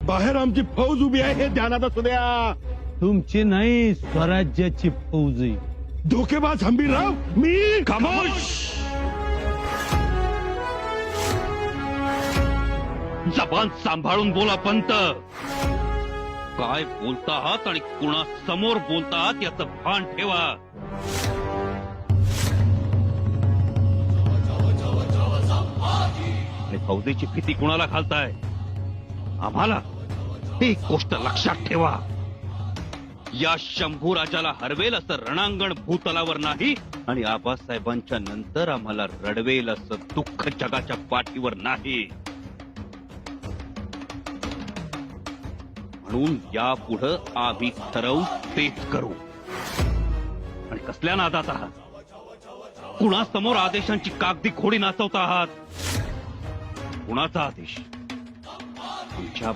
बाहेर आमची फौज उभी आहे हे ध्यानात असू द्या. तुमची नाही, स्वराज्याची फौज आहे. धोकेबाज हंबीरराव मी. खामोश. जबान सांभाळून बोला पंत. काय बोलता आहात आणि कुणा समोर बोलता आहात याचं भान ठेवा. आणि फौजेची भीती कुणाला घालताय? आम्हाला. एक गोष्ट लक्षात ठेवा, या शंभू राजाला हरवेल असं रणांगण भूतलावर नाही आणि आबासाहेबांच्या नंतर आम्हाला रडवेल असं दुःख जगाच्या पाठीवर नाही. म्हणून यापुढं आम्ही ठरवू तेच करू. आणि कसल्या नादात आहात? कुणासमोर आदेशांची कागदी घोडी नाचवता आहात? कुणाचा आदेश? तुमच्या